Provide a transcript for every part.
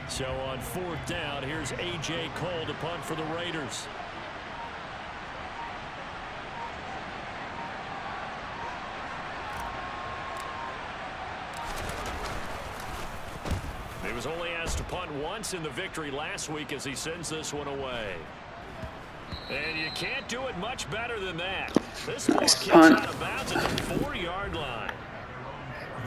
So on 4th down, here's A.J. Cole to punt for the Raiders. He was only asked to punt once in the victory last week as he sends this one away. And you can't do it much better than that. This ball kicks out of bounds at the 4-yard line.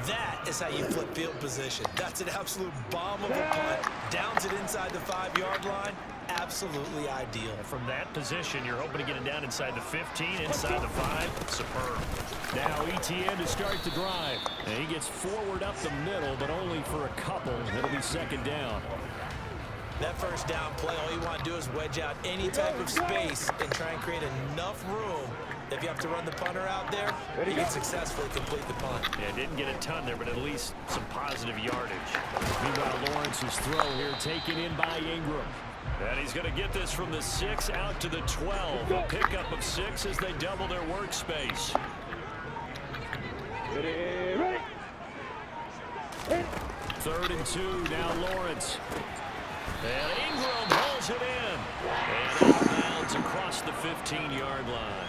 That is how you flip field position. That's an absolute bomb of a punt. Downs it inside the 5-yard line. Absolutely ideal. From that position, you're hoping to get it down inside the 15, inside the 5. Superb. Now ETN to start the drive. And he gets forward up the middle, but only for a couple. It'll be 2nd down. That 1st down play, all you want to do is wedge out any type of space and try and create enough room. If you have to run the punter out there, you can successfully complete the punt. Yeah, didn't get a ton there, but at least some positive yardage. Meanwhile, Lawrence's throw here taken in by Ingram. And he's going to get this from the 6 out to the 12. A pickup of 6 as they double their workspace. Ready. 3rd and 2, now Lawrence. And Ingram hauls it in. And out of bounds across the 15-yard line.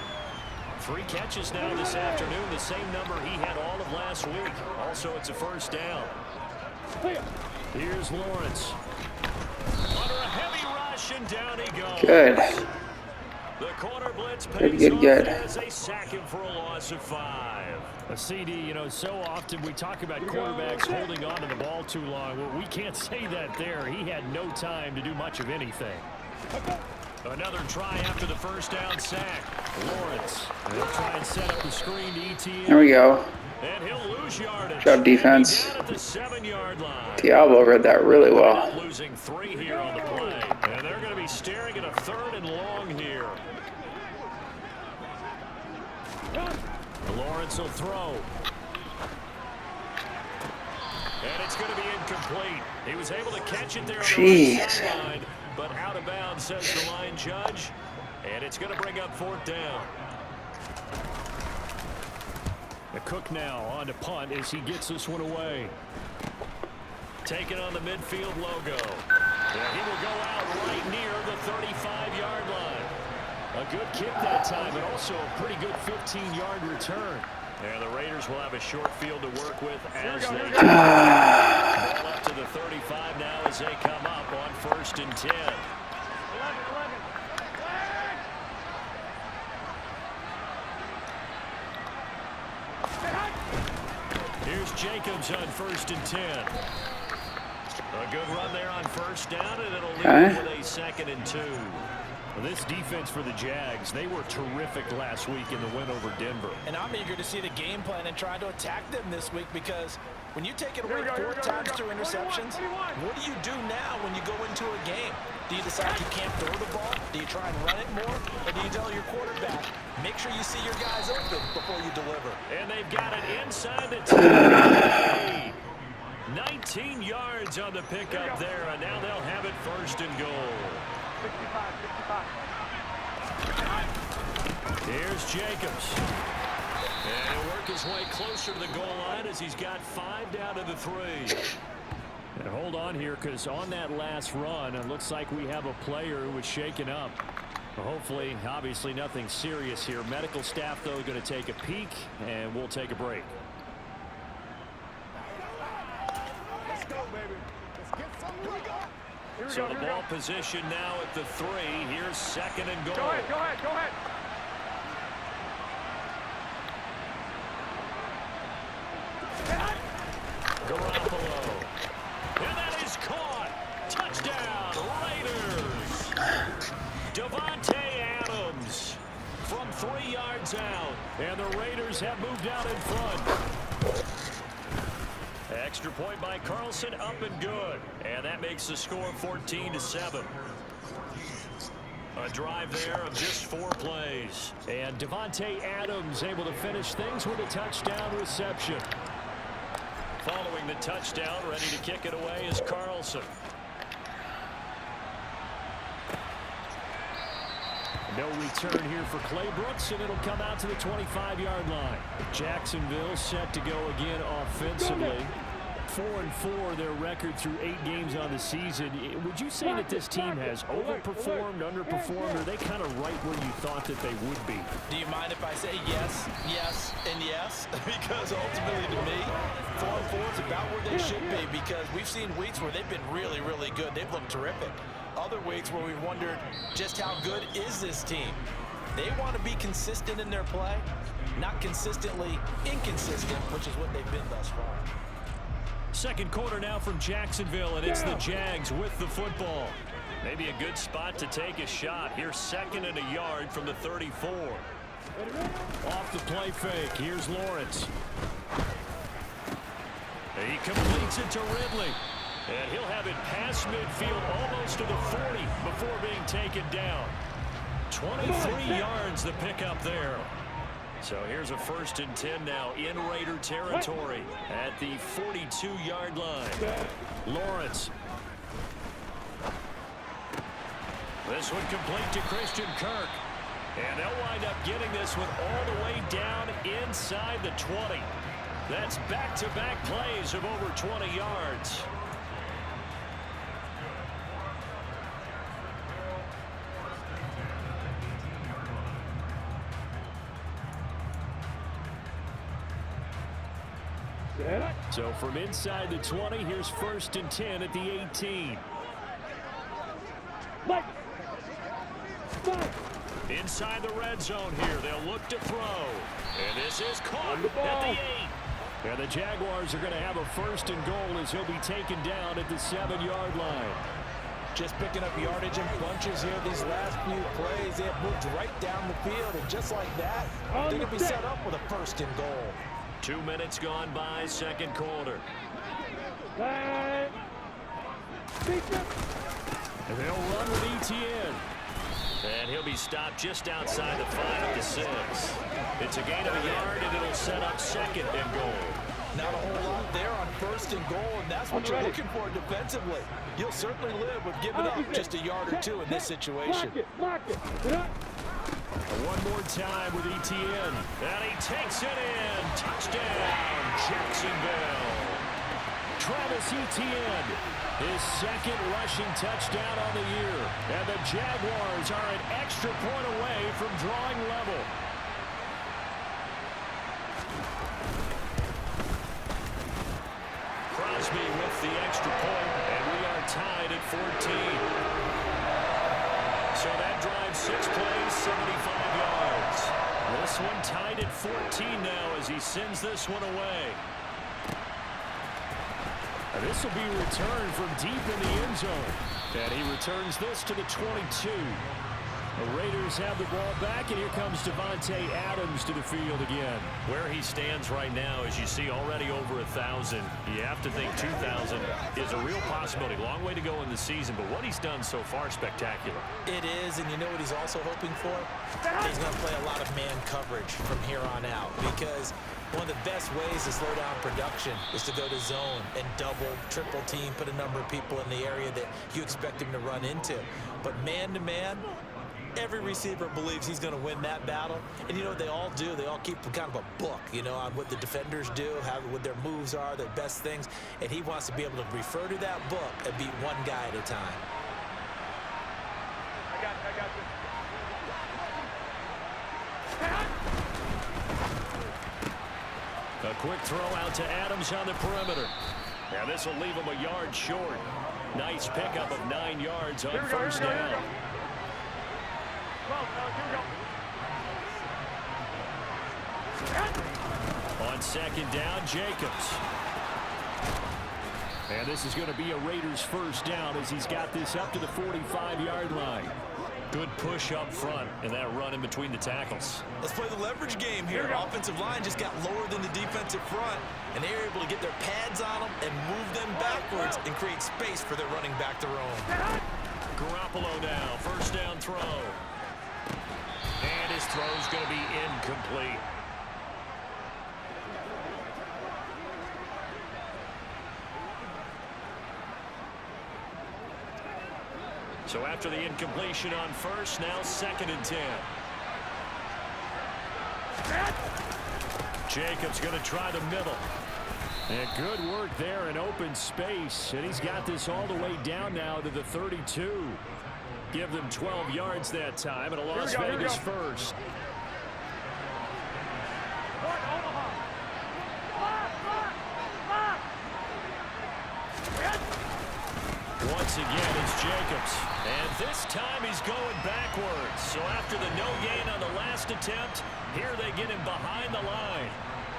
3 catches now this afternoon, the same number he had all of last week. Also, it's a 1st down. Here's Lawrence. Under a heavy rush, and down he goes. Good. The corner blitz pays off as they sack him for a loss of 5. A CD, you know, so often we talk about quarterbacks holding on to the ball too long. Well, we can't say that there. He had no time to do much of anything. Another try after the 1st down sack. Lawrence. They'll try and set up the screen to ETN. There we go. And he'll lose yardage. Good job, defense. Down at the 7-yard line. Diablo read that really well. Losing 3 here on the play. And they're going to be staring at a 3rd and long here. Lawrence will throw. And it's going to be incomplete. He was able to catch it there on the right sideline, but out of bounds, says the line judge. And it's going to bring up 4th down. The Cook now on to punt as he gets this one away. Taking on the midfield logo. And he will go out right near the 35-yard line. A good kick that time, but also a pretty good 15-yard return. And the Raiders will have a short field to work with as they ball up to the 35 now as they come up on 1st and 10. Here's Jacobs on 1st and 10. A good run there on 1st down, and it'll lead with a 2nd and 2. Well, this defense for the Jags, they were terrific last week in the win over Denver. And I'm eager to see the game plan and try to attack them this week, because when you take it away 4 times through interceptions, what do you do now when you go into a game? Do you decide you can't throw the ball? Do you try and run it more? Or do you tell your quarterback, make sure you see your guys open before you deliver? And they've got it inside the 10. 19 yards on the pickup there, and now they'll have it 1st and goal. 65. Here's Jacobs. And he'll work his way closer to the goal line as he's got 5 down to the 3. And hold on here, because on that last run, it looks like we have a player who was shaken up. Hopefully, obviously nothing serious here. Medical staff, though, going to take a peek, and we'll take a break. Let's go, baby. Let's get something. So the ball position now at the 3. Here's 2nd and goal. Go ahead. Garoppolo. And that is caught. Touchdown, Raiders. Devontae Adams from 3 yards out. And the Raiders have moved out in front. Extra point by Carlson, up and good. And that makes the score 14-7. A drive there of just 4 plays. And Devontae Adams able to finish things with a touchdown reception. Following the touchdown, ready to kick it away is Carlson. No return here for Clay Brooks, and it'll come out to the 25-yard line. Jacksonville set to go again offensively. 4-4, their record through 8 games on the season. Would you say that this team has overperformed, underperformed, or are they kind of right where you thought that they would be? Do you mind if I say yes, yes, and yes? Because ultimately to me, 4-4 is about where they should be, because we've seen weeks where they've been really, really good. They've looked terrific. Other weeks where we've wondered just how good is this team. They want to be consistent in their play, not consistently inconsistent, which is what they've been thus far. Second quarter now from Jacksonville, and it's the Jags with the football. Maybe a good spot to take a shot. Here's 2nd and a yard from the 34. Off the play fake. Here's Lawrence. He completes it to Ridley. And he'll have it past midfield almost to the 40 before being taken down. 23 yards the pickup there. So here's a 1st and 10 now in Raider territory at the 42-yard line. Lawrence. This one complete to Christian Kirk. And they'll wind up getting this one all the way down inside the 20. That's back-to-back plays of over 20 yards. So from inside the 20, here's 1st and 10 at the 18. Inside the red zone here, they'll look to throw. And this is caught at the 8. And the Jaguars are going to have a 1st and goal as he'll be taken down at the 7-yard line. Just picking up yardage in bunches here these last few plays. They have moved right down the field, and just like that, they're going to be set up with a 1st and goal. 2 minutes gone by, second quarter. And they'll run with ETN. And he'll be stopped just outside the 5 at the 6. It's a gain of a yard, and it'll set up 2nd and goal. Not a whole lot there on 1st and goal, and that's what you're looking for defensively. You'll certainly live with giving up just a yard or 2 in this situation. One more time with ETN. And he takes it in. Touchdown, Jacksonville. Travis Etienne, his 2nd rushing touchdown on the year. And the Jaguars are an extra point away from drawing level. Crosby with the extra point, and we are tied at 14. So that drives 6 plays, 75 yards. This one tied at 14 now as he sends this one away. And this will be returned from deep in the end zone. And he returns this to the 22. The Raiders have the ball back, and here comes Davante Adams to the field again. Where he stands right now, as you see, already over 1,000. You have to think 2,000 is a real possibility. Long way to go in the season, but what he's done so far, spectacular. It is, and you know what he's also hoping for? He's going to play a lot of man coverage from here on out, because one of the best ways to slow down production is to go to zone and double, triple team, put a number of people in the area that you expect him to run into. But man-to-man, every receiver believes he's going to win that battle. And you know what they all do? They all keep kind of a book, you know, on what the defenders do, what their moves are, their best things. And he wants to be able to refer to that book and beat one guy at a time. I got you. A quick throw out to Adams on the perimeter. Now this will leave him a yard short. Nice pickup of 9 yards on 1st down. On 2nd down, Jacobs. And this is going to be a Raiders 1st down as he's got this up to the 45-yard line. Good push up front and that run in between the tackles. Let's play the leverage game here. Offensive line just got lower than the defensive front, and they were able to get their pads on them and move them backwards and create space for their running back to roam. Garoppolo now, 1st down throw. And his throw's going to be incomplete. So after the incompletion on 1st, now 2nd and 10. Jacobs going to try the middle. And good work there in open space. And he's got this all the way down now to the 32. Give them 12 yards that time, and a Las Vegas first. Once again, it's Jacobs. And this time he's going backwards. So after the no gain on the last attempt, here they get him behind the line.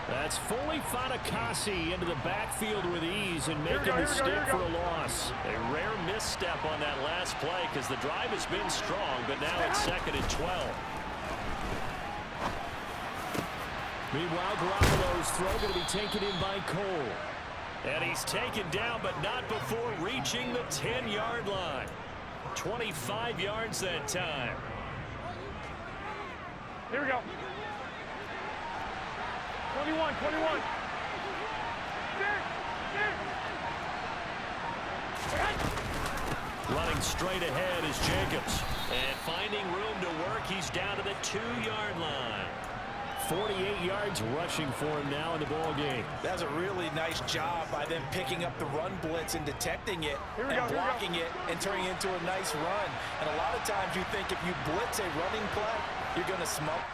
That's fully Fatukasi into the backfield with ease and making the stick for a loss. A rare misstep on that last play because the drive has been strong, but now it's 2nd and 12. Meanwhile, Garoppolo's throw going to be taken in by Cole. And he's taken down, but not before reaching the 10-yard line. 25 yards that time. Here we go. 21. Running straight ahead is Jacobs. And finding room to work, he's down to the 2-yard line. 48 yards rushing for him now in the ball game. That's a really nice job by them picking up the run blitz and detecting it and blocking it and turning it into a nice run. And a lot of times you think if you blitz a running play, you're going to smoke.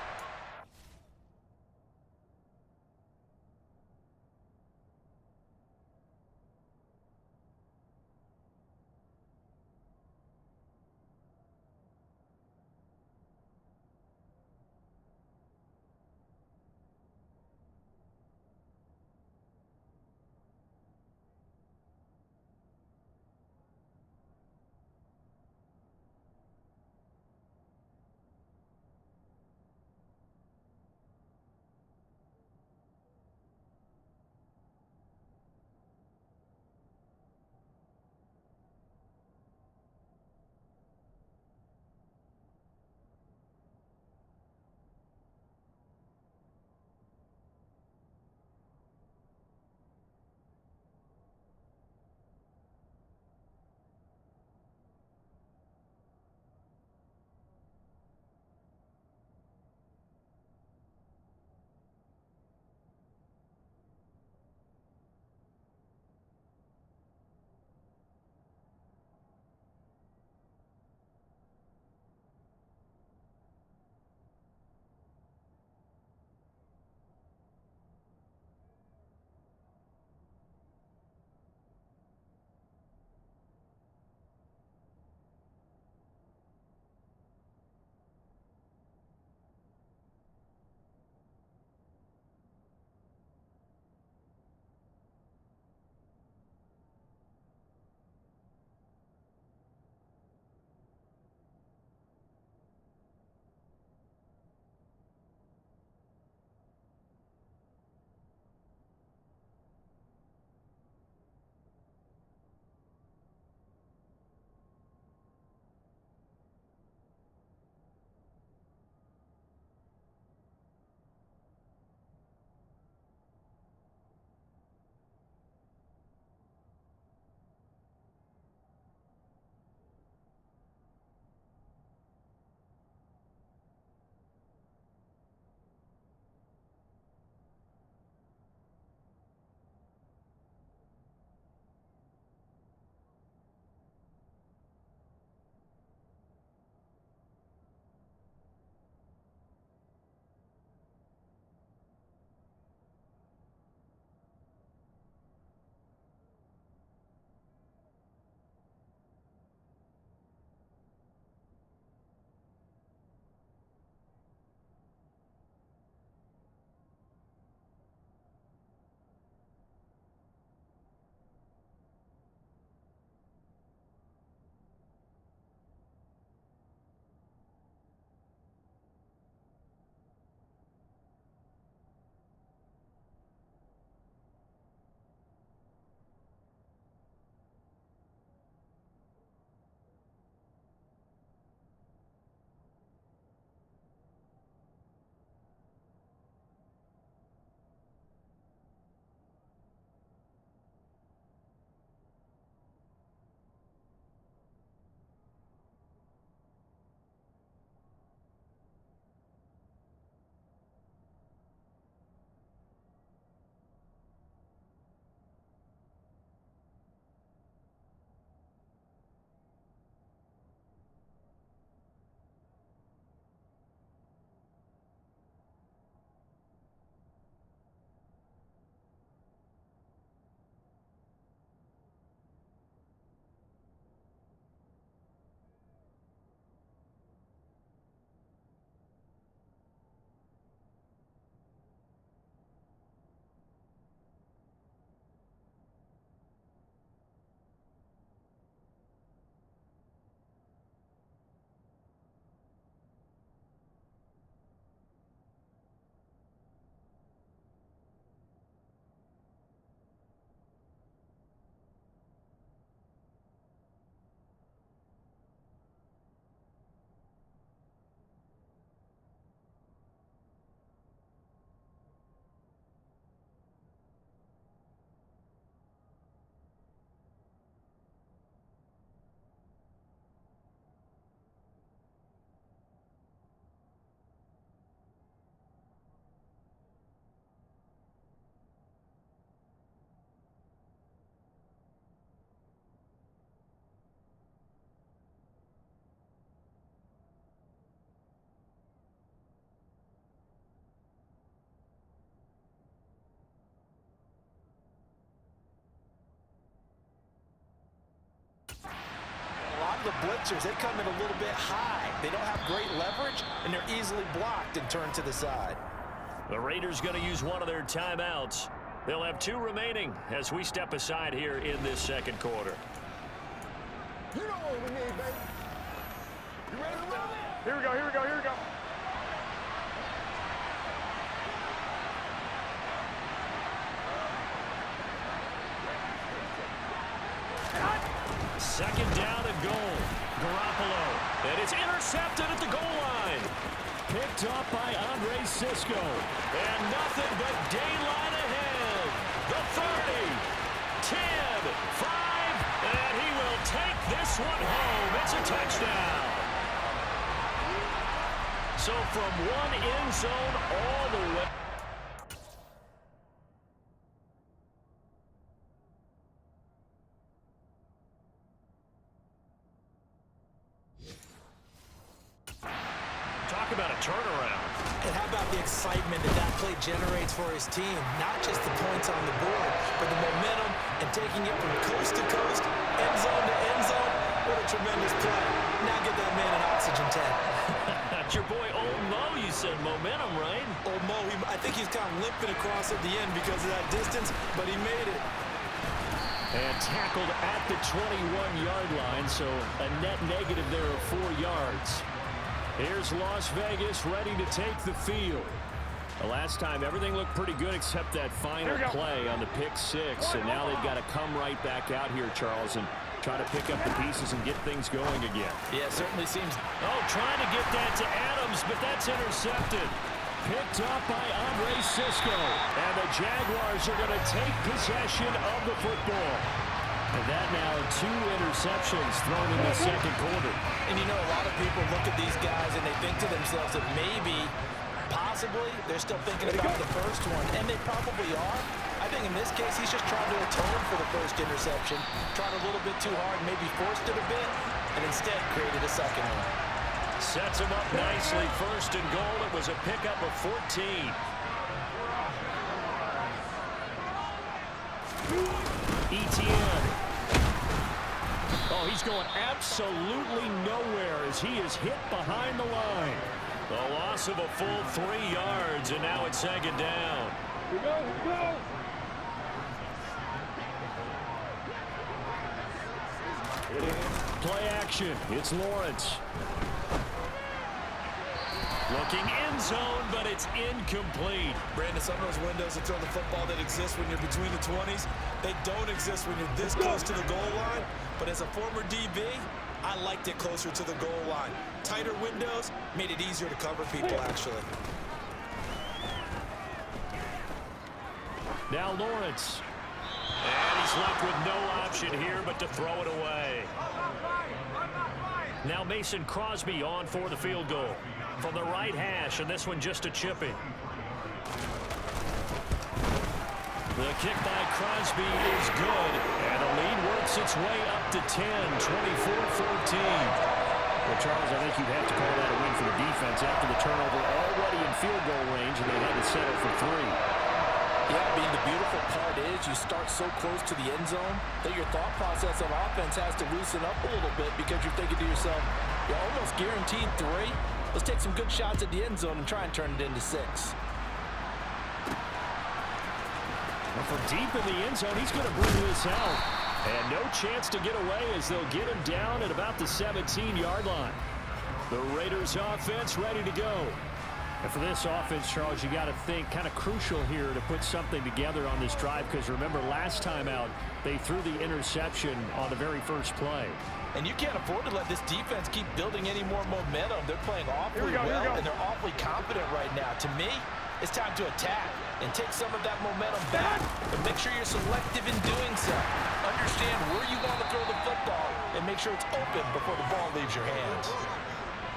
of the blitzers, they come in a little bit high. They don't have great leverage, and they're easily blocked and turned to the side. The Raiders going to use one of their timeouts. They'll have 2 remaining as we step aside here in this second quarter. You know what we need, baby. You ready to roll? Here we go, here we go, here we go. Second down and goal. Garoppolo. And it's intercepted at the goal line. Picked up by Andre Sisco. And nothing but daylight ahead. The 30, 10, 5, and he will take this one home. It's a touchdown. So from one end zone all the way. Talk about a turnaround. And how about the excitement that that play generates for his team? Not just the points on the board, but the momentum and taking it from coast to coast, end zone to end zone. What a tremendous play. Now get that man an oxygen tank. That's your boy Old Mo, you said momentum, right? Old Mo, I think he's kind of limping across at the end because of that distance, but he made it. And tackled at the 21-yard line, so a net negative there of 4 yards. Here's Las Vegas ready to take the field. The last time, everything looked pretty good except that final play on the pick 6. And now they've got to come right back out here, Charles, and try to pick up the pieces and get things going again. Yeah, it certainly seems. Oh, trying to get that to Adams, but that's intercepted. Picked up by Andre Sisco. And the Jaguars are going to take possession of the football. And that now 2 interceptions thrown in the second quarter. And you know, a lot of people look at these guys and they think to themselves that maybe, possibly, they're still thinking about the first one. And they probably are. I think in this case, he's just trying to atone for the first interception. Tried a little bit too hard, maybe forced it a bit, and instead created a second one. Sets him up nicely. First and goal. It was a pickup of 14. ETN. Oh, he's going absolutely nowhere as he is hit behind the line. The loss of a full 3 yards, and now it's second down. Here we go, here we go. Play action. It's Lawrence. Looking end zone, but it's incomplete. Brandon, some of those windows to throw the football that exist when you're between the 20s, they don't exist when you're this close to the goal line. But as a former DB, I liked it closer to the goal line. Tighter windows made it easier to cover people, actually. Now Lawrence. And he's left with no option here but to throw it away. Now Mason Crosby on for the field goal. From the right hash, and this one just a chipping. The kick by Crosby is good, and the lead works its way up to 10, 24-14. Well, Charles, I think you'd have to call that a win for the defense after the turnover already in field goal range, and they had to settle for 3. Yeah, being the beautiful part is you start so close to the end zone that your thought process of offense has to loosen up a little bit because you're thinking to yourself, you're almost guaranteed 3. Let's take some good shots at the end zone and try and turn it into 6. Well, from deep in the end zone, he's going to bring this out. And no chance to get away as they'll get him down at about the 17-yard line. The Raiders offense ready to go. And for this offense, Charles, you got to think kind of crucial here to put something together on this drive because remember last time out, they threw the interception on the very first play. And you can't afford to let this defense keep building any more momentum. They're playing awfully well, and they're awfully confident right now. To me, it's time to attack and take some of that momentum back, but make sure you're selective in doing so. Understand where you want to throw the football and make sure it's open before the ball leaves your hands.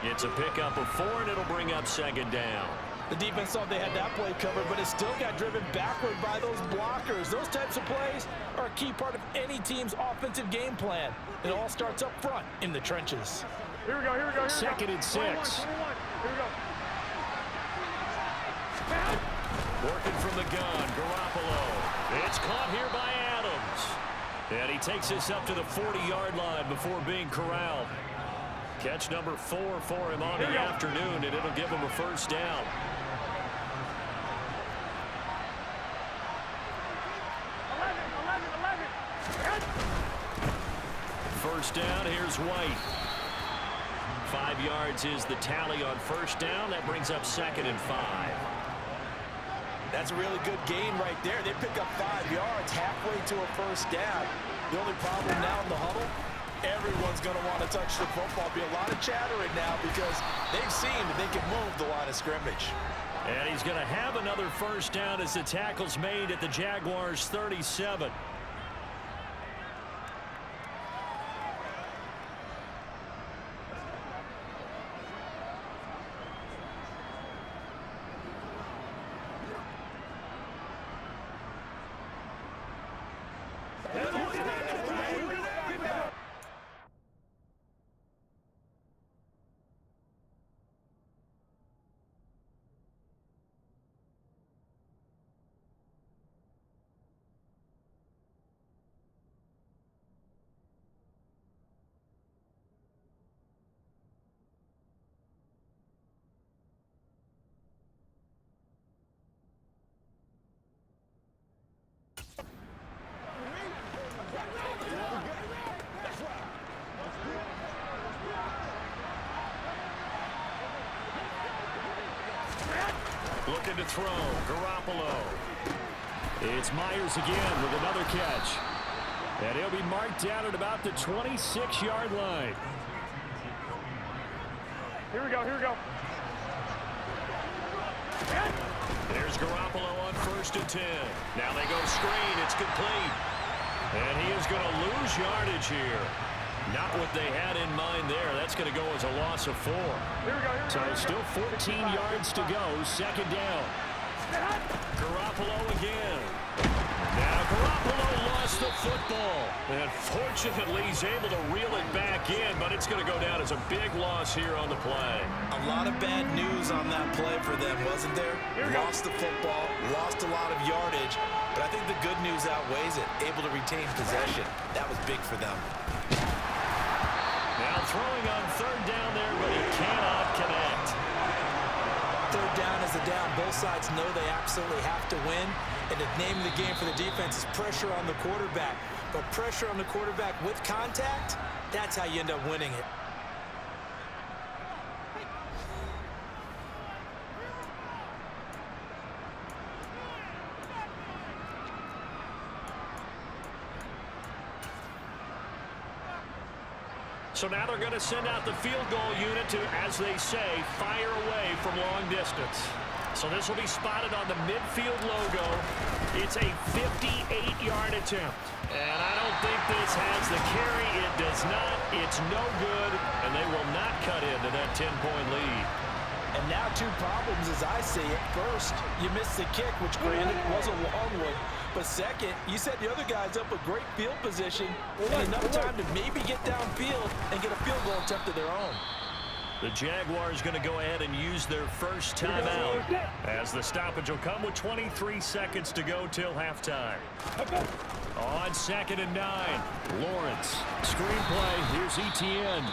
It's a pickup of 4, and it'll bring up second down. The defense thought they had that play covered, but it still got driven backward by those blockers. Those types of plays are a key part of any team's offensive game plan. It all starts up front in the trenches. Here we go, here we go, here we go. Second and 6. 21. Here we go. Working from the gun, Garoppolo. It's caught here by Adams. And he takes this up to the 40-yard line before being corralled. Catch number 4 for him on the afternoon, and it'll give him a first down. First down, here's White. 5 yards is the tally on first down. That brings up 2nd and 5. That's a really good gain right there. They pick up 5 yards halfway to a first down. The only problem now in the huddle, everyone's going to want to touch the football. Be a lot of chattering now because they've seen that they can move the line of scrimmage. And he's going to have another first down as the tackle's made at the Jaguars' 37. Looking to throw, Garoppolo. It's Myers again with another catch. And he'll be marked down at about the 26-yard line. Here we go, here we go. There's Garoppolo on 1st and 10. Now they go screen, it's complete. And he is going to lose yardage here. Not what they had in mind there. That's going to go as a loss of 4. Here we go, here we So go. still 14 yards to go. 2nd down. Garoppolo again. Now Garoppolo lost the football. And fortunately, he's able to reel it back in, but it's going to go down as a big loss here on the play. A lot of bad news on that play for them, wasn't there? Lost the football, lost a lot of yardage, but I think the good news outweighs it. Able to retain possession. That was big for them. Now throwing on 3rd down there, but he cannot connect. 3rd down is a down. Both sides know they absolutely have to win. And the name of the game for the defense is pressure on the quarterback. But pressure on the quarterback with contact, that's how you end up winning it. So now they're going to send out the field goal unit to, as they say, fire away from long distance. So this will be spotted on the midfield logo. It's a 58-yard attempt. And I don't think this has the carry. It does not. It's no good. And they will not cut into that 10-point lead. And now 2 problems as I see it. First, you missed the kick, which granted was a long one. But second, you set the other guys up with great field position and enough time to maybe get downfield and get a field goal attempt of their own. The Jaguars going to go ahead and use their first timeout as the stoppage will come with 23 seconds to go till halftime. On 2nd and 9, Lawrence. Screenplay, here's Etienne.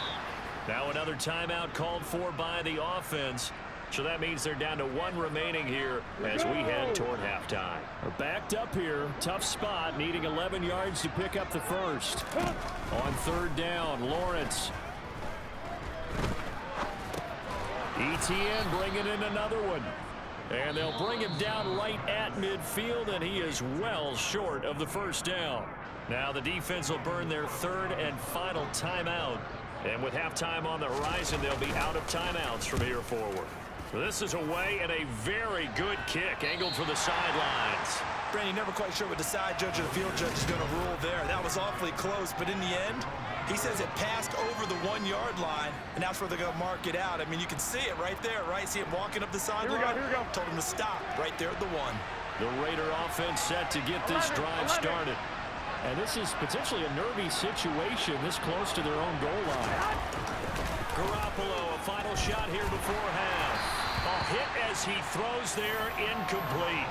Now another timeout called for by the offense. So that means they're down to 1 remaining here as we head toward halftime. We're backed up here. Tough spot, needing 11 yards to pick up the first. On 3rd down, Lawrence. Etienne bringing in another one. And they'll bring him down right at midfield, and he is well short of the first down. Now the defense will burn their 3rd and final timeout. And with halftime on the horizon, they'll be out of timeouts from here forward. This is away and a very good kick angled for the sidelines. Brandon, never quite sure what the side judge or the field judge is going to rule there. That was awfully close, but in the end, he says it passed over the 1-yard line, and that's where they're going to mark it out. I mean, you can see it right there, right? See him walking up the sideline? Here we go. Told him to stop right there at the 1. The Raider offense set to get this drive started. And this is potentially a nervy situation this close to their own goal line. Garoppolo, a final shot here before half. A hit as he throws there, incomplete.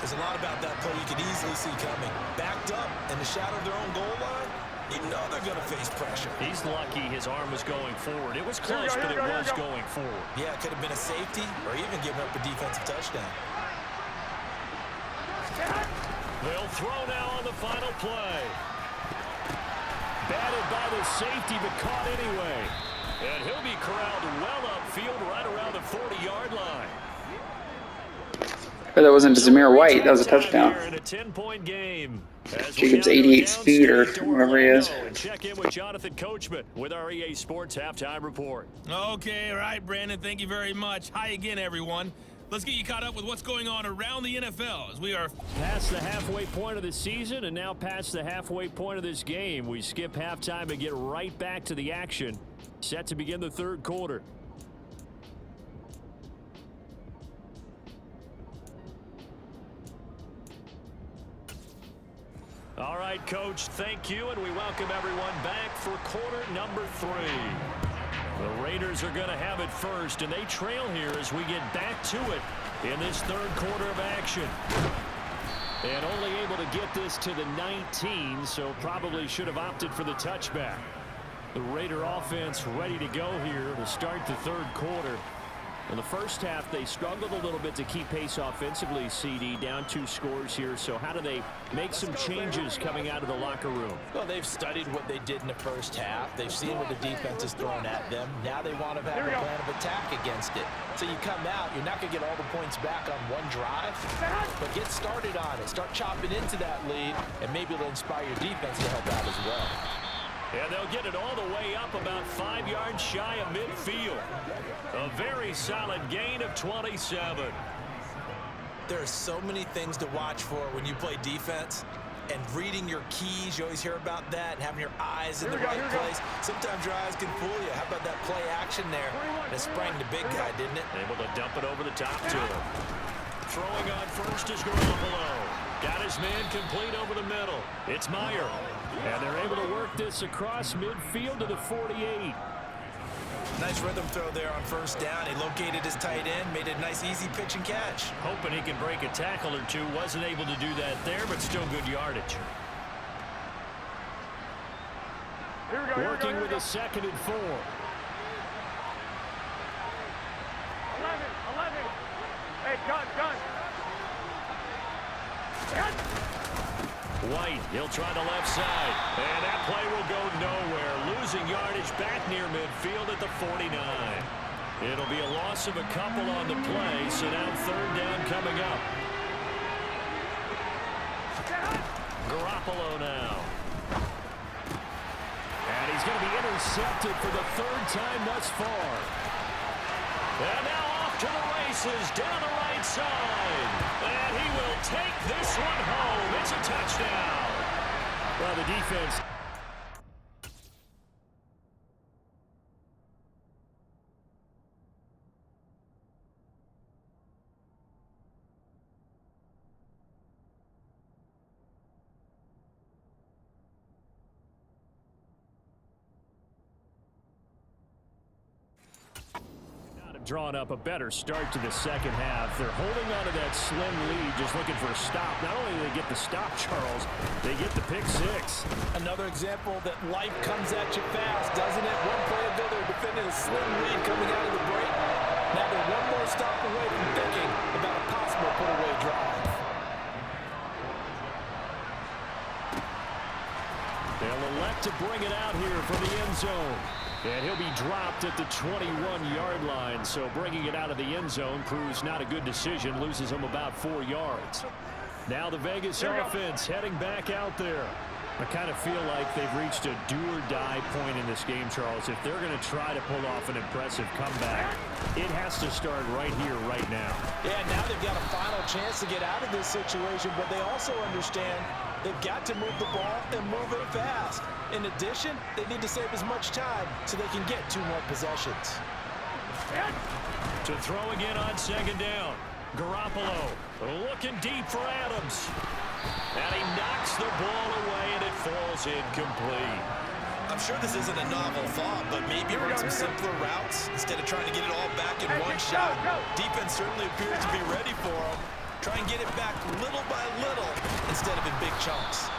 There's a lot about that play you could easily see coming. Backed up in the shadow of their own goal line, you know they're going to face pressure. He's lucky his arm was going forward. It was close, but it was going forward. Yeah, it could have been a safety or even giving up a defensive touchdown. They'll throw now on the final play. Batted by the safety, but caught anyway. And he'll be corralled well upfield right around the 40-yard line. But that wasn't Zamir White. That was a touchdown. In a 10-point game. Jacob's 88 speed or whatever he is. Check in with Jonathan Coachman with our EA Sports Halftime Report. Okay, all right, Brandon, thank you very much. Hi again, everyone. Let's get you caught up with what's going on around the NFL as we are past the halfway point of the season and now past the halfway point of this game. We skip halftime and get right back to the action. Set to begin the third quarter. All right, Coach, thank you, and we welcome everyone back for quarter number 3. The Raiders are going to have it first, and they trail here as we get back to it in this third quarter of action. And only able to get this to the 19, so probably should have opted for the touchback. The Raider offense ready to go here to start the third quarter. In the first half, they struggled a little bit to keep pace offensively, CD, down 2 scores here. So how do they make some changes coming out of the locker room? Well, they've studied what they did in the first half. They've seen what the defense is throwing at them. Now they want to have a plan of attack against it. So you come out, you're not going to get all the points back on one drive, but get started on it. Start chopping into that lead, and maybe it'll inspire your defense to help out as well. And they'll get it all the way up about 5 yards shy of midfield. A very solid gain of 27. There are so many things to watch for when you play defense. And reading your keys, you always hear about that, and having your eyes in the right place. Sometimes your eyes can fool you. How about that play action there? That sprang the big guy, didn't it? Able to dump it over the top to him. Throwing on first is Garoppolo. Got his man complete over the middle. It's Meyer. And they're able to work this across midfield to the 48. Nice rhythm throw there on first down. He located his tight end, made a nice easy pitch and catch. Hoping he can break a tackle or two. Wasn't able to do that there, but still good yardage. Working with a 2nd and 4. 11. Hey, gun. White, he'll try the left side. And that play will go nowhere. Losing yardage back near midfield at the 49. It'll be a loss of a couple on the play, so now 3rd down coming up. Garoppolo now. And he's going to be intercepted for the 3rd time thus far. And now off to the races down the right side. And he will take this one home. It's a touchdown. Well, the defense. Drawing up a better start to the second half. They're holding on to that slim lead, just looking for a stop. Not only do they get the stop, Charles, they get the pick 6. Another example that life comes at you fast, doesn't it? One play ago, they're defending a slim lead coming out of the break. Now they're one more stop away from thinking about a possible put-away drive. They'll elect to bring it out here from the end zone. And he'll be dropped at the 21-yard line. So bringing it out of the end zone proves not a good decision. Loses him about 4 yards. Now the Vegas offense heading back out there. I kind of feel like they've reached a do-or-die point in this game, Charles. If they're going to try to pull off an impressive comeback, it has to start right here, right now. Yeah, now they've got a final chance to get out of this situation, but they also understand they've got to move the ball and move it fast. In addition, they need to save as much time so they can get 2 more possessions. To throw again on 2nd down. Garoppolo looking deep for Adams. And he knocks the ball away, and it falls incomplete. I'm sure this isn't a novel thought, but maybe run some simpler routes instead of trying to get it all back in one shot. Defense certainly appears to be ready for him. Try and get it back little by little instead of in big chunks.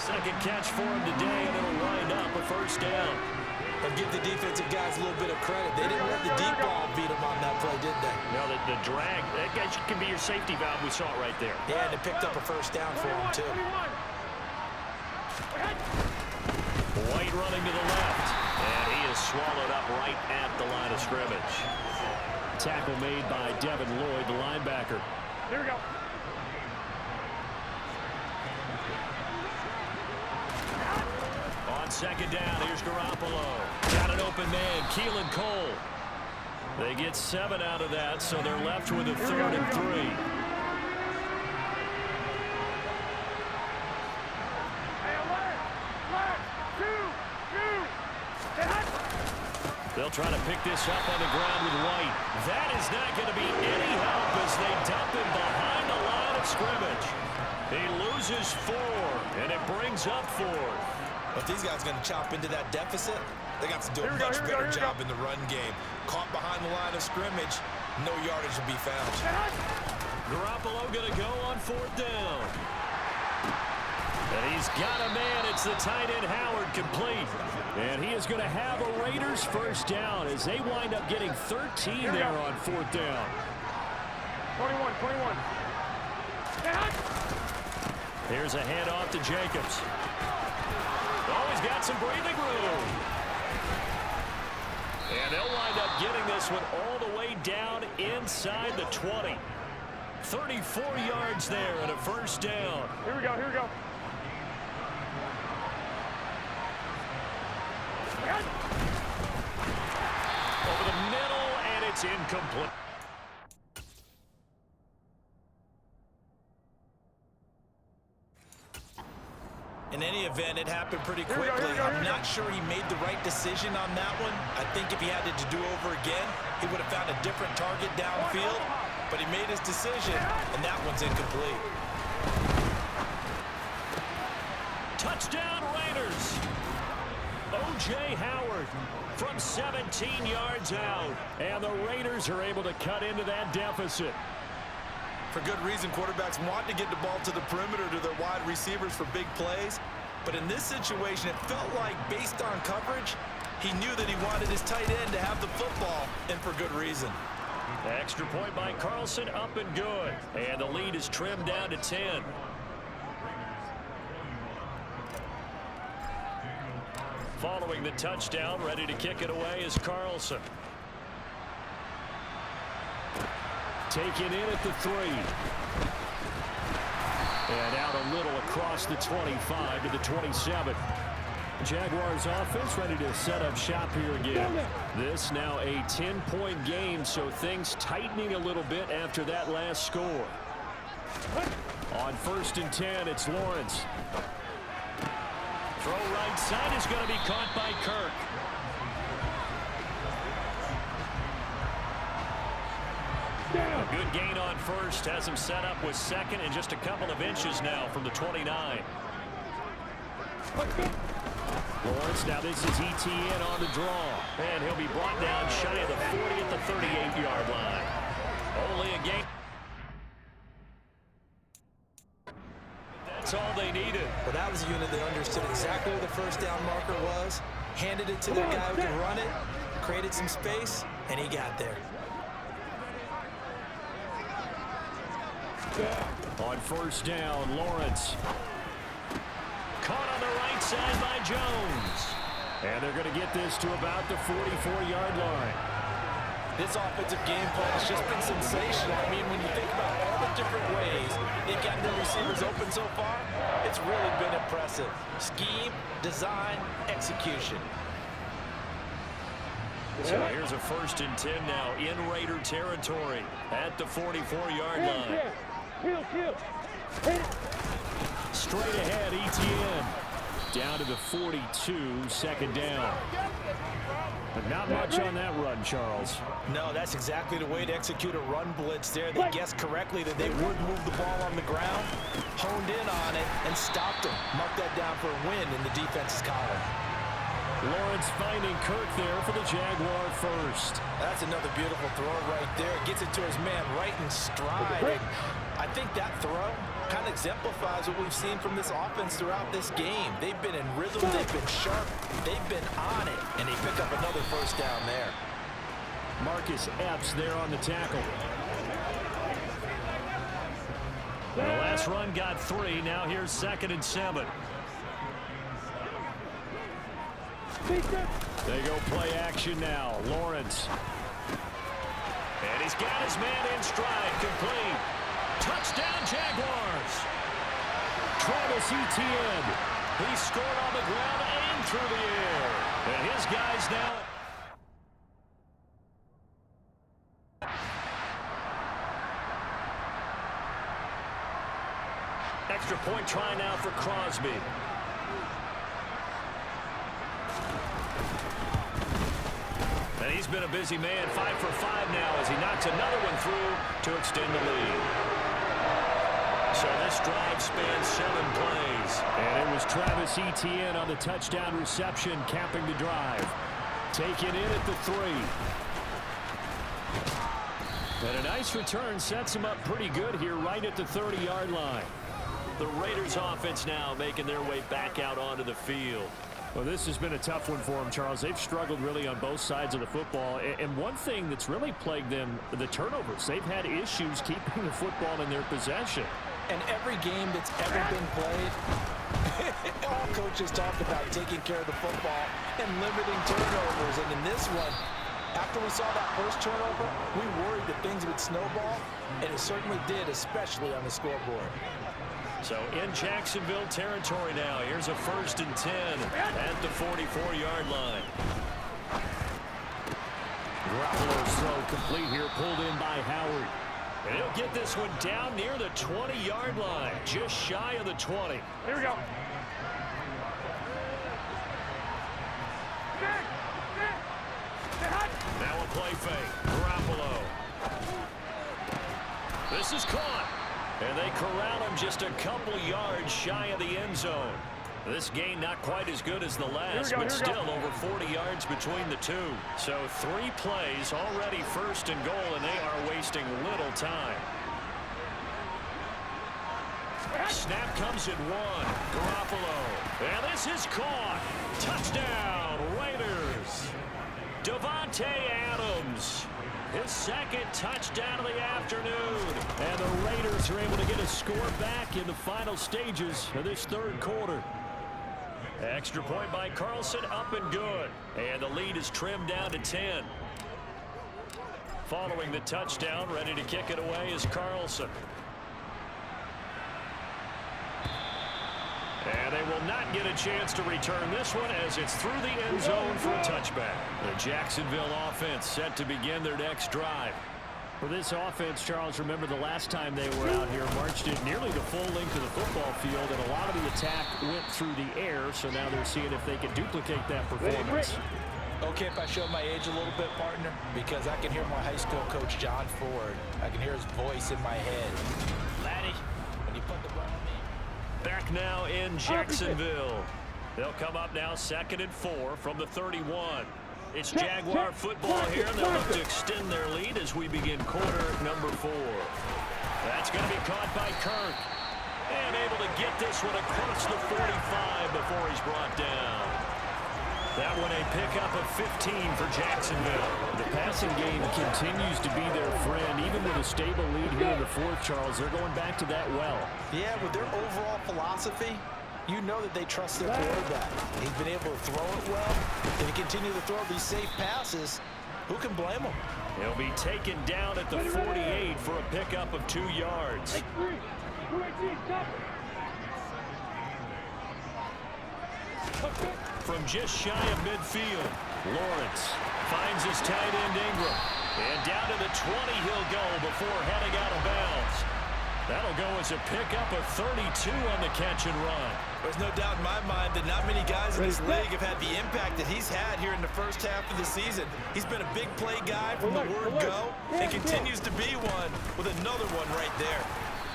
Second catch for him today, and it'll wind up a first down. But give the defensive guys a little bit of credit. They didn't let the deep ball beat them on that play, did they? Now, the drag, that guy can be your safety valve. We saw it right there. Yeah, and it picked up a first down for him, too. White running to the left, and he is swallowed up right at the line of scrimmage. Tackle made by Devin Lloyd, the linebacker. Here we go. On second down, here's Garoppolo. Got an open man, Keelan Cole. They get 7 out of that, so they're left with a 3rd and 3. They'll try to pick this up on the ground with White. That is not going to be any help as they dump him behind the line of scrimmage. He loses 4, and it brings up 4. But these guys are going to chop into that deficit. They got to do a much better job in the run game. Caught behind the line of scrimmage, no yardage will be found. Garoppolo going to go on 4th down. And he's got a man. It's the tight end Howard complete. And he is going to have a Raiders first down as they wind up getting 13 there on 4th down. 21. Here's a handoff to Jacobs. Oh, he's got some breathing room. And they'll wind up getting this one all the way down inside the 20. 34 yards there and a first down. Here we go. Over the middle, and it's incomplete. In any event, it happened pretty quickly. I'm not sure he made the right decision on that one. I think if he had it to do over again, he would have found a different target downfield. But he made his decision, and that one's incomplete. Touchdown Raiders. O.J. Howard from 17 yards out. And the Raiders are able to cut into that deficit. For good reason, quarterbacks want to get the ball to the perimeter to their wide receivers for big plays. But in this situation, it felt like, based on coverage, he knew that he wanted his tight end to have the football, and for good reason. Extra point by Carlson, up and good. And the lead is trimmed down to 10. Following the touchdown, ready to kick it away is Carlson. Taken in at the 3. And out a little across the 25 to the 27. Jaguars offense ready to set up shop here again. This now a 10-point game, so things tightening a little bit after that last score. On 1st and 10, it's Lawrence. Throw right side is going to be caught by Kirk. A good gain on 1st, has him set up with 2nd and just a couple of inches now from the 29. Lawrence, now this is ETN on the draw. And he'll be brought down shy of the 40 at the 38-yard line. Only a gain. That's all they needed. Well, that was a unit that understood exactly where the first down marker was, handed it to the guy who could run it, created some space, and he got there. On 1st down, Lawrence. Caught on the right side by Jones. And they're going to get this to about the 44-yard line. This offensive game plan has just been sensational. I mean, when you think about all the different ways they've gotten their receivers open so far, it's really been impressive. Scheme, design, execution. So here's a 1st and 10 now in Raider territory at the 44-yard line. Straight ahead, ETN. Down to the 42, 2nd down. But not much on that run, Charles. No, that's exactly the way to execute a run blitz there. They guessed correctly that they would move the ball on the ground, honed in on it, and stopped them. Mark that down for a win in the defense's column. Lawrence finding Kirk there for the Jaguar 1st. That's another beautiful throw right there. Gets it to his man right in stride. And I think that throw kind of exemplifies what we've seen from this offense throughout this game. They've been in rhythm, they've been sharp, they've been on it, and they pick up another 1st down there. Marcus Epps there on the tackle. The last run got 3. Now here's 2nd and 7. They go play action now. Lawrence. And he's got his man in stride. Complete. Touchdown, Jaguars. Travis Etienne. He scored on the ground and through the air. And his guys now. Extra point try now for Crosby. And he's been a busy man, 5 for 5 now as he knocks another one through to extend the lead. So this drive spans 7 plays. And it was Travis Etienne on the touchdown reception, capping the drive. Taken in at the 3. And a nice return sets him up pretty good here right at the 30-yard line. The Raiders offense now making their way back out onto the field. Well, this has been a tough one for them, Charles. They've struggled really on both sides of the football. And one thing that's really plagued them, the turnovers. They've had issues keeping the football in their possession. And every game that's ever been played, all coaches talk about taking care of the football and limiting turnovers. And in this one, after we saw that first turnover, we worried that things would snowball. And it certainly did, especially on the scoreboard. So in Jacksonville territory now. Here's a 1st and 10 at the 44-yard line. Garoppolo's throw complete here, pulled in by Howard. And he'll get this one down near the 20-yard line, just shy of the 20. Here we go. Now a play fake. Garoppolo. This is caught. And they corral him just a couple yards shy of the end zone. This gain not quite as good as the last, but still over 40 yards between the two. So 3 plays already 1st and goal, and they are wasting little time. Snap comes at 1. Garoppolo. And this is caught. Touchdown, Raiders. Davante Adams. His 2nd touchdown of the afternoon. And the Raiders are able to get a score back in the final stages of this 3rd quarter. Extra point by Carlson, up and good. And the lead is trimmed down to 10. Following the touchdown, ready to kick it away is Carlson. And they will not get a chance to return this one as it's through the end zone for a touchback. The Jacksonville offense set to begin their next drive. For this offense, Charles, remember the last time they were out here, marched it nearly the full length of the football field, and a lot of the attack went through the air, so now they're seeing if they can duplicate that performance. Okay, if I show my age a little bit, partner, because I can hear my high school coach, John Ford. I can hear his voice in my head. Laddie, when you put the ball on me. Back now in Jacksonville. They'll come up now 2nd and 4 from the 31. It's Jaguar football here, and they'll look to extend their lead as we begin quarter number 4. That's going to be caught by Kirk. And able to get this one across the 45 before he's brought down. That one a pickup of 15 for Jacksonville. The passing game continues to be their friend. Even with a stable lead here in the 4th, Charles, they're going back to that well. Yeah, with their overall philosophy, you know that they trust their quarterback. He's been able to throw it well. If he continues to throw these safe passes, who can blame him? He'll be taken down at the 48 for a pickup of 2 yards. From just shy of midfield, Lawrence finds his tight end Ingram. And down to the 20 he'll go before heading out of bounds. That'll go as a pickup of 32 on the catch and run. There's no doubt in my mind that not many guys in this league have had the impact that he's had here in the 1st half of the season. He's been a big play guy from the word go and continues to be one with another one right there.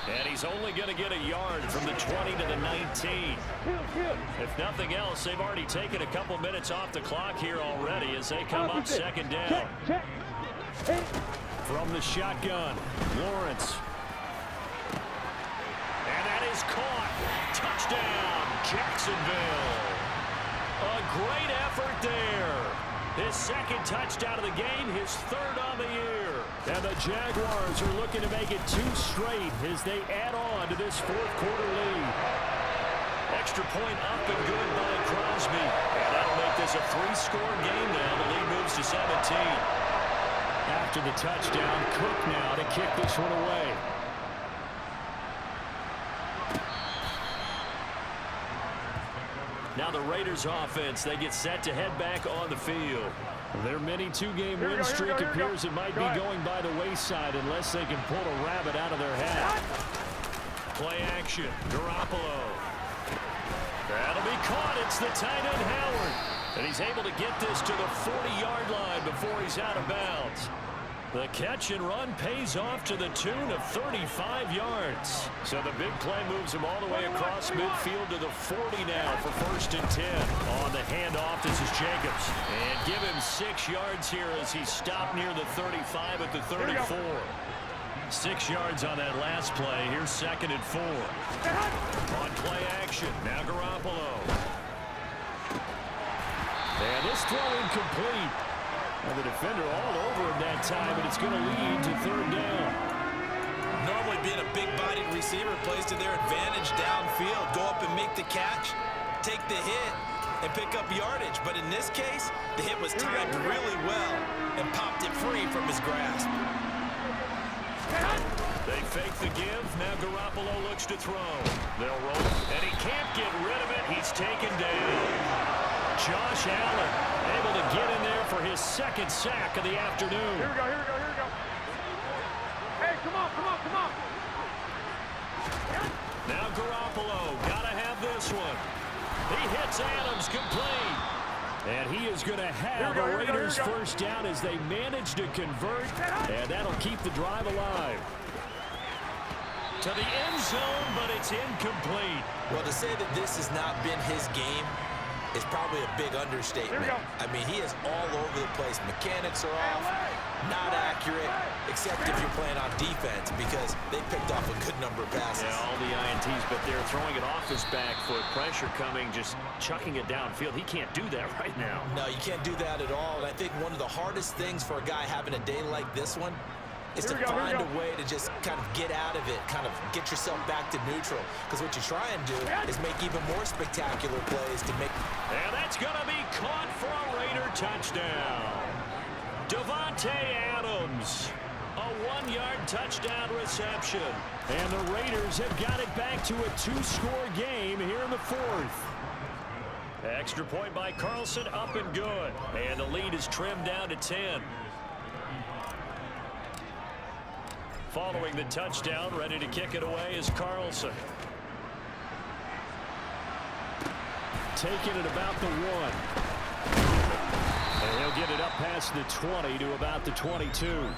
And he's only going to get a yard from the 20 to the 19. If nothing else, they've already taken a couple minutes off the clock here already as they come up 2nd down. From the shotgun, Lawrence. And that is caught. Touchdown, Jacksonville. A great effort there. His 2nd touchdown of the game, his 3rd on the year. And the Jaguars are looking to make it 2 straight as they add on to this 4th quarter lead. Extra point up and good by Crosby. And that'll make this a 3-score game now. The lead moves to 17. After the touchdown, Cook now to kick this one away. Now the Raiders offense, they get set to head back on the field. Their mini 2-game win streak appears it might be going by the wayside unless they can pull a rabbit out of their hat. Play action, Garoppolo. That'll be caught. It's the tight end Howard. And he's able to get this to the 40-yard line before he's out of bounds. The catch and run pays off to the tune of 35 yards. So the big play moves him all the way across midfield to the 40 now for 1st and 10. On the handoff, this is Jacobs. And give him 6 yards here as he's stopped near the 35 at the 34. 6 yards on that last play. Here's 2nd and 4. On play action, now Garoppolo. And this throw incomplete. And the defender all over him that time, but it's going to lead to 3rd down. Normally being a big-bodied receiver plays to their advantage downfield. Go up and make the catch, take the hit, and pick up yardage. But in this case, the hit was timed really well and popped it free from his grasp. They fake the give. Now Garoppolo looks to throw. They'll roll, and he can't get rid of it. He's taken down. Josh Allen able to get in there for his second sack of the afternoon. Here we go, here we go, here we go. Hey, come on, come on, come on. Now Garoppolo, gotta have this one. He hits Adams complete. And he is going to have a Raiders first down as they manage to convert, and that'll keep the drive alive. To the end zone, but it's incomplete. Well, to say that this has not been his game is probably a big understatement. I mean, he is all over the place. Mechanics are off, not accurate, except if you're playing on defense, because they picked off a good number of passes. Yeah, all the INTs, but they're throwing it off his back foot. Pressure coming, just chucking it downfield. He can't do that right now. No, you can't do that at all. And I think one of the hardest things for a guy having a day like this one is to find a way to just kind of get out of it, kind of get yourself back to neutral. Because what you try and do is make even more spectacular plays to make... And that's going to be caught for a Raider touchdown. Davante Adams, a 1-yard touchdown reception. And the Raiders have got it back to a 2-score game here in the fourth. Extra point by Carlson, up and good. And the lead is trimmed down to 10. Following the touchdown, ready to kick it away is Carlson. Taking it about the 1. And he'll get it up past the 20 to about the 22.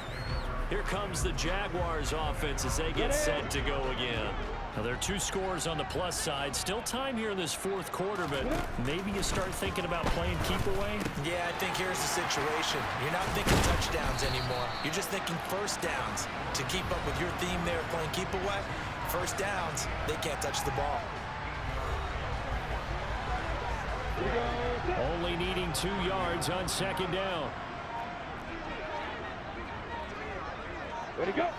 Here comes the Jaguars offense as they get set to go again. Now, there are 2 scores on the plus side. Still time here in this fourth quarter, but maybe you start thinking about playing keep away? Yeah, I think here's the situation. You're not thinking touchdowns anymore. You're just thinking first downs. To keep up with your theme there, playing keep away, first downs, they can't touch the ball. Only needing 2 yards on second down. Ready to go.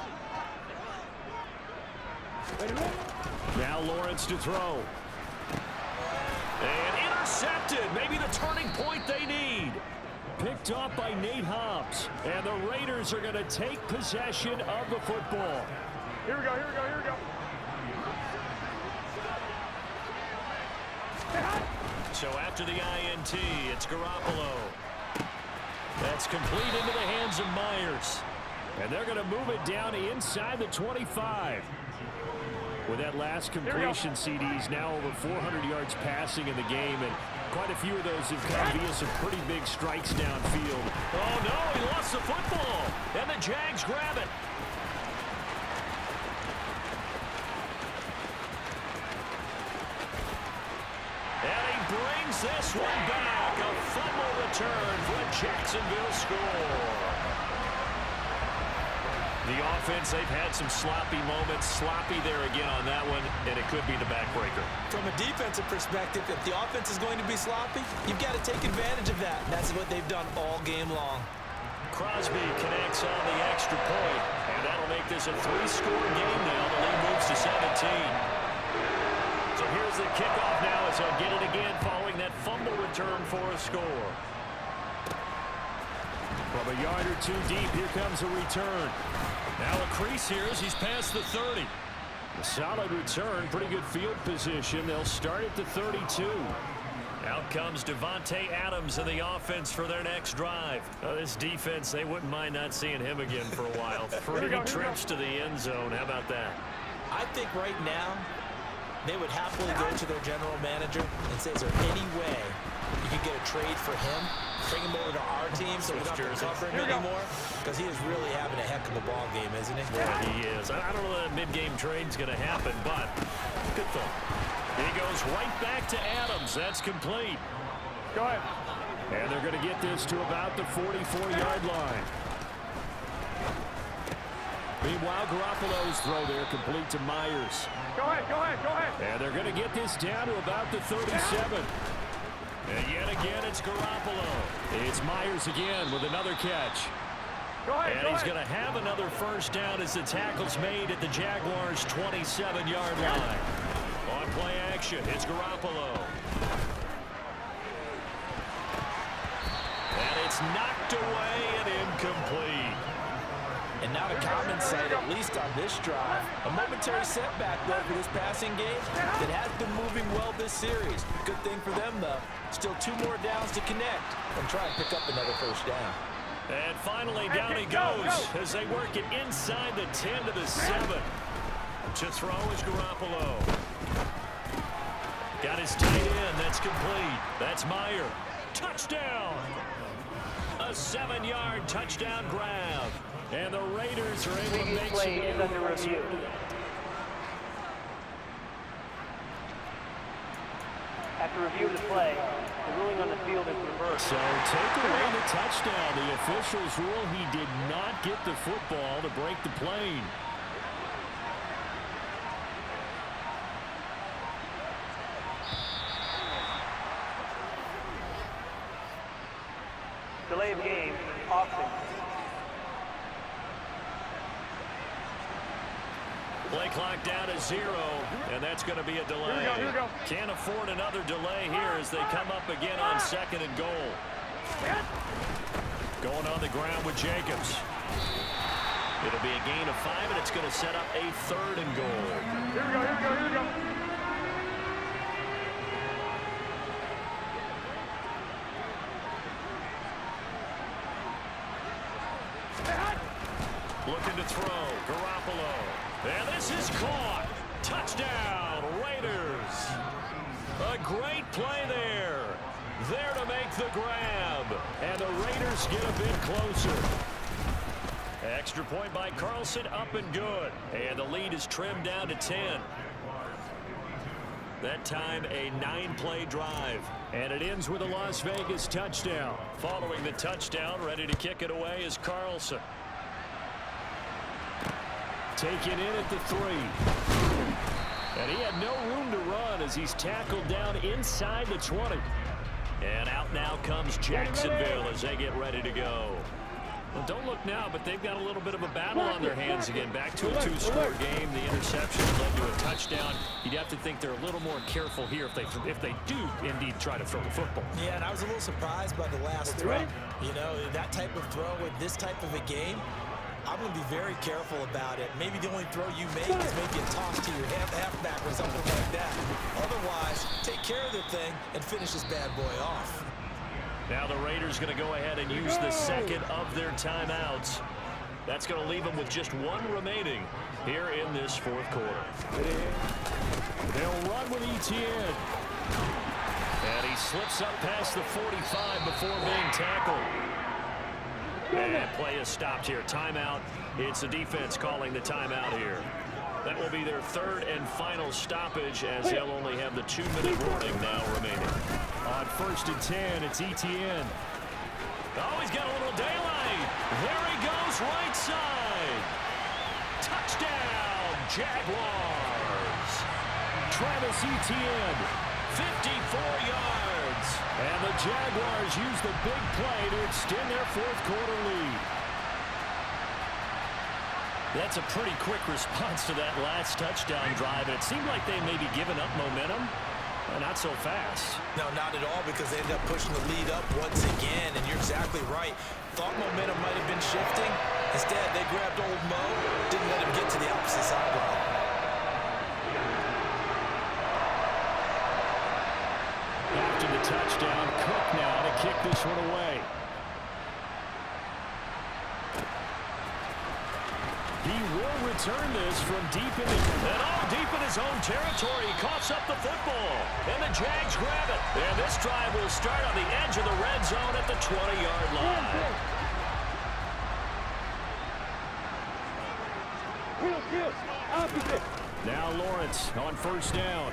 Now Lawrence to throw. And intercepted. Maybe the turning point they need. Picked off by Nate Hobbs. And the Raiders are going to take possession of the football. Here we go, here we go, here we go. So after the INT, it's Garoppolo. That's complete into the hands of Myers. And they're going to move it down inside the 25. With that last completion, CD's now over 400 yards passing in the game, and quite a few of those have come via some pretty big strikes downfield. Oh, no, he lost the football, and the Jags grab it. And he brings this one back. A fumble return for a Jacksonville score. The offense, they've had some sloppy moments. Sloppy there again on that one, and it could be the backbreaker. From a defensive perspective, if the offense is going to be sloppy, you've got to take advantage of that. And that's what they've done all game long. Crosby connects on the extra point, and that'll make this a 3-score game now. The lead moves to 17. So here's the kickoff now as they'll get it again following that fumble return for a score. From a yard or 2 deep, here comes a return. Now a crease here as he's past the 30. A solid return, pretty good field position. They'll start at the 32. Out comes Davante Adams in the offense for their next drive. This defense, they wouldn't mind not seeing him again for a while. 3 trips to the end zone. How about that? I think right now they would happily go to their general manager and say, is there any way you could get a trade for him? Bring him over to our team so we don't have to cover him anymore? Because he is really having a heck of a ball game, isn't he? Yeah, he is. I don't know that mid-game trade's going to happen, but good thought. He goes right back to Adams. That's complete. Go ahead. And they're going to get this to about the 44-yard line. Meanwhile, Garoppolo's throw there complete to Myers. Go ahead, go ahead, go ahead. And they're going to get this down to about the 37. And yet again, it's Garoppolo. It's Myers again with another catch. Go ahead, and he's going to have another first down as the tackle's made at the Jaguars' 27-yard line. On play action, it's Garoppolo. And it's knocked away and incomplete. And now to compensate, at least on this drive, a momentary setback, though, for this passing game that has been moving well this series. Good thing for them, though. Still 2 more downs to connect and try and pick up another first down. And finally, down he goes as they work it inside the 10 to the 7. To throw is Garoppolo. Got his tight end. That's complete. That's Meyer. Touchdown! A 7-yard touchdown grab. And the Raiders are able to make some progress. After review of the play, the ruling on the field is reversed. So take away the touchdown. The officials rule he did not get the football to break the plane. Delay of game, Austin. Play clock down to 0, and that's going to be a delay. Here we go. Can't afford another delay here as they come up again on 2nd and goal. Going on the ground with Jacobs. It'll be a gain of 5, and it's going to set up a 3rd and goal. Here we go. Looking to throw, Garoppolo. And this is caught. Touchdown, Raiders. A great play there. There to make the grab. And the Raiders get a bit closer. Extra point by Carlson, up and good. And the lead is trimmed down to 10. That time, a 9-play drive. And it ends with a Las Vegas touchdown. Following the touchdown, ready to kick it away is Carlson. Taken in at the 3. And he had no room to run as he's tackled down inside the 20. And out now comes Jacksonville as they get ready to go. Well, don't look now, but they've got a little bit of a battle on their hands again. Back to a 2-score game. The interception led to a touchdown. You'd have to think they're a little more careful here if they do indeed try to throw the football. Yeah, and I was a little surprised by the last throw. You know, that type of throw with this type of a game, I'm going to be very careful about it. Maybe the only throw you make is maybe a toss to your halfback or something like that. Otherwise, take care of the thing and finish this bad boy off. Now the Raiders going to go ahead and use the 2nd of their timeouts. That's going to leave them with just 1 remaining here in this 4th quarter. They'll run with Etienne. And he slips up past the 45 before being tackled. And play is stopped here. Timeout. It's the defense calling the timeout here. That will be their 3rd and final stoppage as they'll only have the 2-minute warning now remaining. On 1st and 10, it's Etienne. Oh, he's got a little daylight. There he goes, right side. Touchdown, Jaguars. Travis Etienne, 54 yards. And the Jaguars use the big play to extend their 4th quarter lead. That's a pretty quick response to that last touchdown drive. And it seemed like they may be giving up momentum. Not so fast. No, not at all, because they ended up pushing the lead up once again. And you're exactly right. Thought momentum might have been shifting. Instead, they grabbed old Mo, didn't let him get to the opposite sideline. After the touchdown, Cook now to kick this one away. He will return this from deep in his own territory. He coughs up the football, and the Jags grab it. And this drive will start on the edge of the red zone at the 20-yard line. Now Lawrence on 1st down.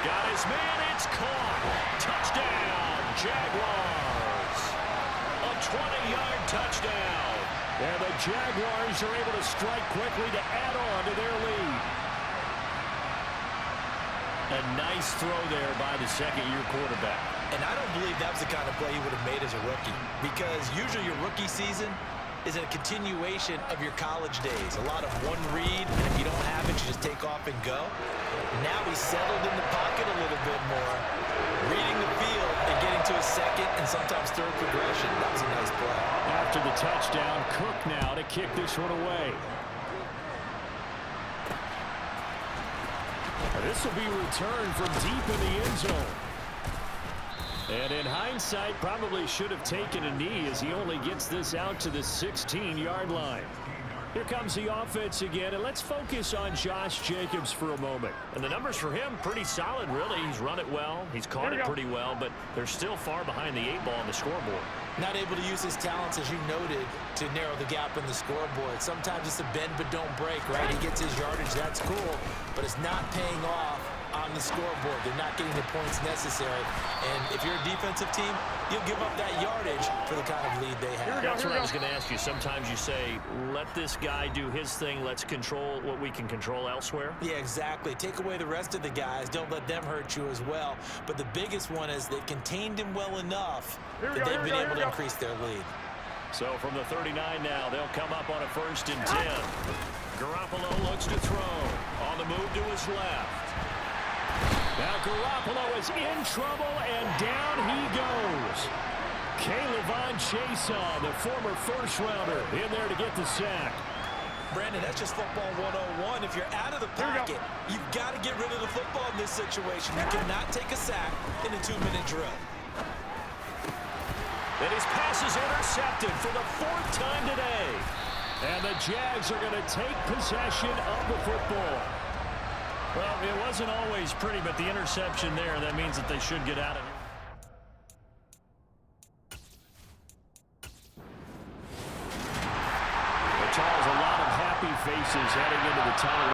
Got his man, it's caught. Touchdown, Jaguars. A 20-yard touchdown. And the Jaguars are able to strike quickly to add on to their lead. A nice throw there by the 2nd-year quarterback. And I don't believe that was the kind of play he would have made as a rookie, because usually your rookie season is a continuation of your college days. A lot of one read, and if you don't have it, you just take off and go. Now he's settled in the pocket a little bit more, reading the field and getting to his 2nd and sometimes 3rd progression. That was a nice play. After the touchdown, Cook now to kick this one away. This will be returned from deep in the end zone. And in hindsight, probably should have taken a knee as he only gets this out to the 16-yard line. Here comes the offense again, and let's focus on Josh Jacobs for a moment. And the numbers for him, pretty solid, really. He's run it well. He's caught it pretty well, but they're still far behind the 8 ball on the scoreboard. Not able to use his talents, as you noted, to narrow the gap in the scoreboard. Sometimes it's a bend but don't break, right? He gets his yardage, that's cool, but it's not paying off on the scoreboard. They're not getting the points necessary. And if you're a defensive team, you'll give up that yardage for the kind of lead they have. That's what I was going to ask you. Sometimes you say, let this guy do his thing. Let's control what we can control elsewhere. Yeah, exactly. Take away the rest of the guys. Don't let them hurt you as well. But the biggest one is they've contained him well enough that they've been able to increase their lead. So from the 39 now, they'll come up on a 1st and 10. Garoppolo looks to throw. On the move to his left. Now Garoppolo is in trouble, and down he goes. K'Lavon Chason, the former first-rounder, in there to get the sack. Brandon, that's just football 101. If you're out of the pocket, you've got to get rid of the football in this situation. You cannot take a sack in a 2-minute drill. And his pass is intercepted for the 4th time today. And the Jags are going to take possession of the football. Well, it wasn't always pretty, but the interception there, that means that they should get out of here. Charles, a lot of happy faces heading into the tunnel.